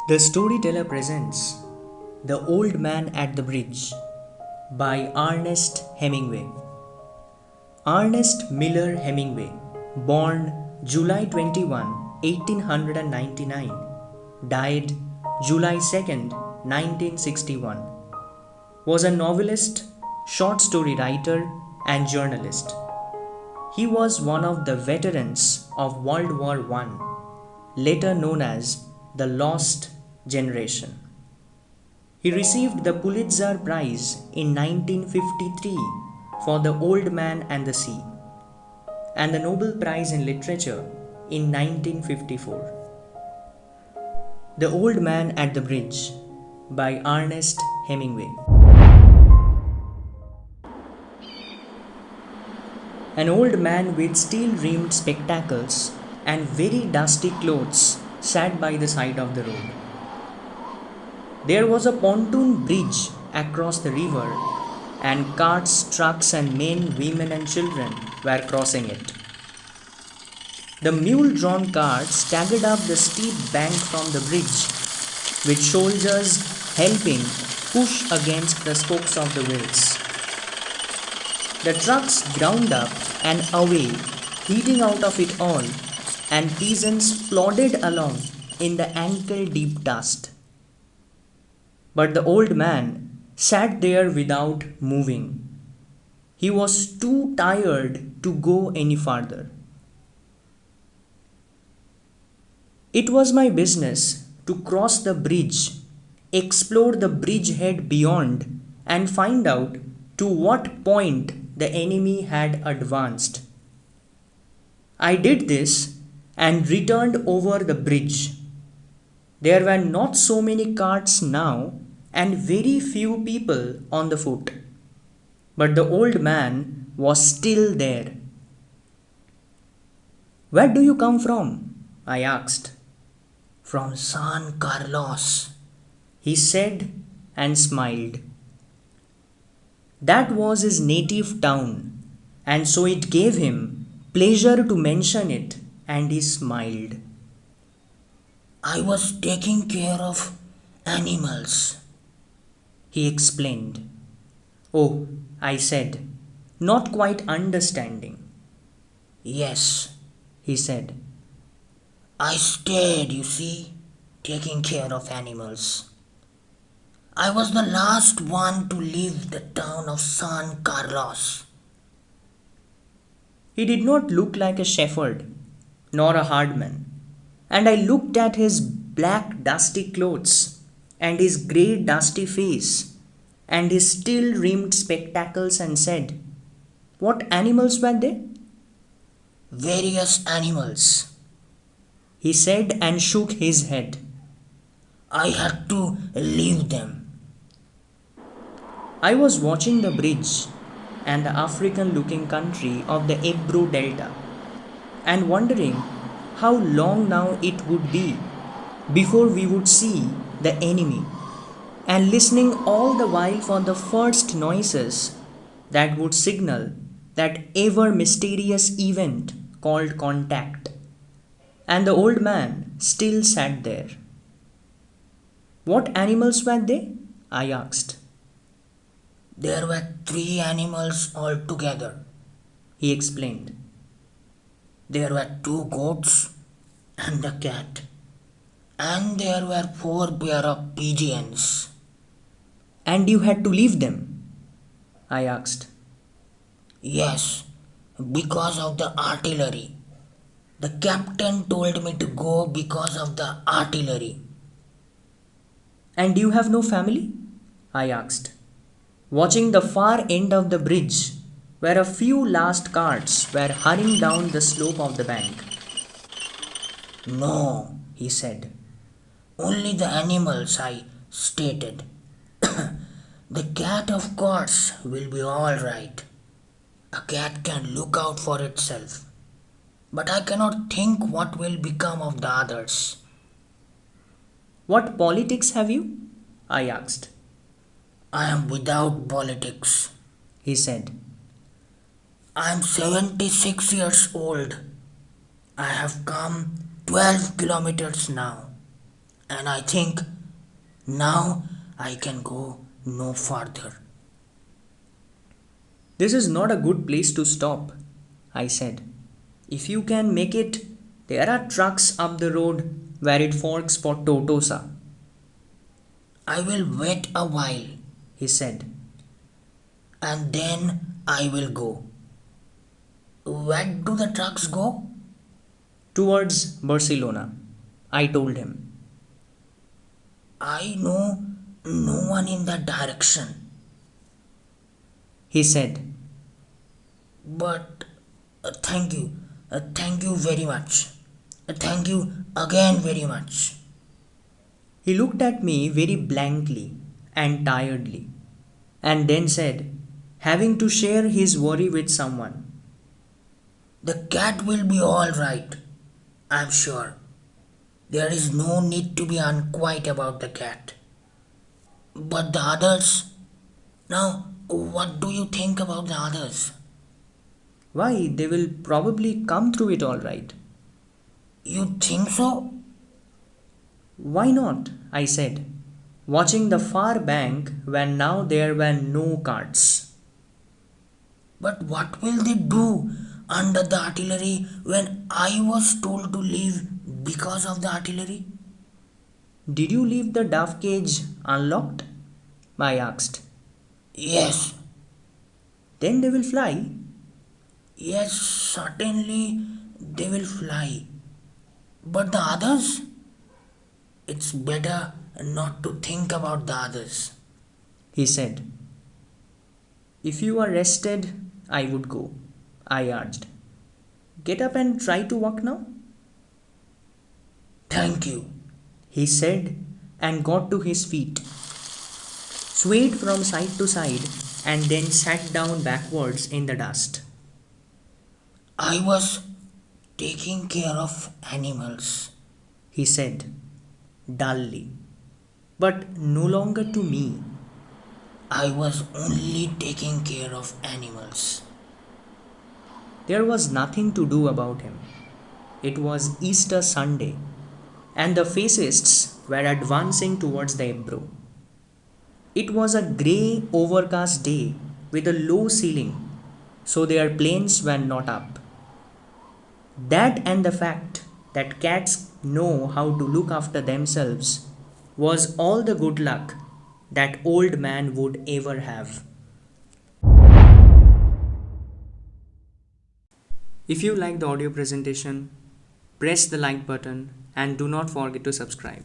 The storyteller presents The Old Man at the Bridge by Ernest Hemingway. Ernest Miller Hemingway, born July 21, 1899, died July 2nd, 1961, was a novelist, short story writer, and journalist. He was one of the veterans of World War I, later known as the Lost Generation. He received the Pulitzer Prize in 1953 for The Old Man and the Sea, and the Nobel Prize in Literature in 1954. The Old Man at the Bridge by Ernest Hemingway. An old man with steel-rimmed spectacles and very dusty clothes sat by the side of the road. There was a pontoon bridge across the river, and carts, trucks, and men, women, and children were crossing it. The mule-drawn cart staggered up the steep bank from the bridge, with soldiers helping push against the spokes of the wheels. The trucks ground up and away, heaving out of it all, and peasants plodded along in the ankle-deep dust. But the old man sat there without moving. He was too tired to go any farther. It was my business to cross the bridge, explore the bridgehead beyond, and find out to what point the enemy had advanced. I did this and returned over the bridge. There were not so many carts now and very few people on the foot. But the old man was still there. "Where do you come from?" I asked. "From San Carlos," he said and smiled. That was his native town, and so it gave him pleasure to mention it, and he smiled. "I was taking care of animals," he explained. "Oh," I said, not quite understanding. "Yes," he said. "I stayed, you see, taking care of animals. I was the last one to leave the town of San Carlos." He did not look like a shepherd, nor a herdman, and I looked at his black dusty clothes, and his grey dusty face, and his steel-rimmed spectacles, and said, "What animals were they?" "Various animals," he said and shook his head. "I had to leave them." I was watching the bridge and the African-looking country of the Ebro Delta, and wondering how long now it would be before we would see the enemy, and listening all the while for the first noises that would signal that ever mysterious event called contact. And the old man still sat there. "What animals were they?" I asked. "There were 3 animals altogether," he explained. "There were 2 goats and a cat, and there were 4 pair of pigeons." "And you had to leave them?" I asked. "Yes, because of the artillery. The captain told me to go because of the artillery." "And you have no family?" I asked, watching the far end of the bridge where a few last carts were hurrying down the slope of the bank. "No," he said. "Only the animals," I stated. "The cat, of course, will be all right. A cat can look out for itself. But I cannot think what will become of the others." "What politics have you?" I asked. "I am without politics," he said. "I am 76 years old. I have come 12 kilometers now. and I think now I can go no farther. This is not a good place to stop, I said. If you can make it, there are trucks up the road where it forks for Totosa. I will wait a while, he said, and then I will go. Where do the trucks go? Towards Barcelona, I told him. I know no one in that direction. He said. But thank you. Thank you very much. Thank you again very much. He looked at me very blankly and tiredly, and then said, having to share his worry with someone, The cat will be all right, I'm sure. There is no need to be unquiet about the cat. But the others? Now, what do you think about the others? why, they will probably come through it all right. You think so? Why not? I said, watching the far bank when now there were no carts. But what will they do under the artillery when I was told to leave because of the artillery? Did you leave the dove cage unlocked? I asked. Yes, Then they will fly. yes, certainly they will fly. But the others? It's better not to think about the others. He said. If you are rested, I would go, I urged. Get up and try to walk now, Thank you. he said, and got to his feet, swayed from side to side, and then sat down backwards in the dust. I was taking care of animals. He said, dully, but no longer to me. I was only taking care of animals. There was nothing to do about him. It was Easter Sunday, and the fascists were advancing towards the Ebro. It was a grey, overcast day with a low ceiling, so their planes were not up. That and the fact that cats know how to look after themselves was all the good luck that old man would ever have. If you like the audio presentation, press the like button and do not forget to subscribe.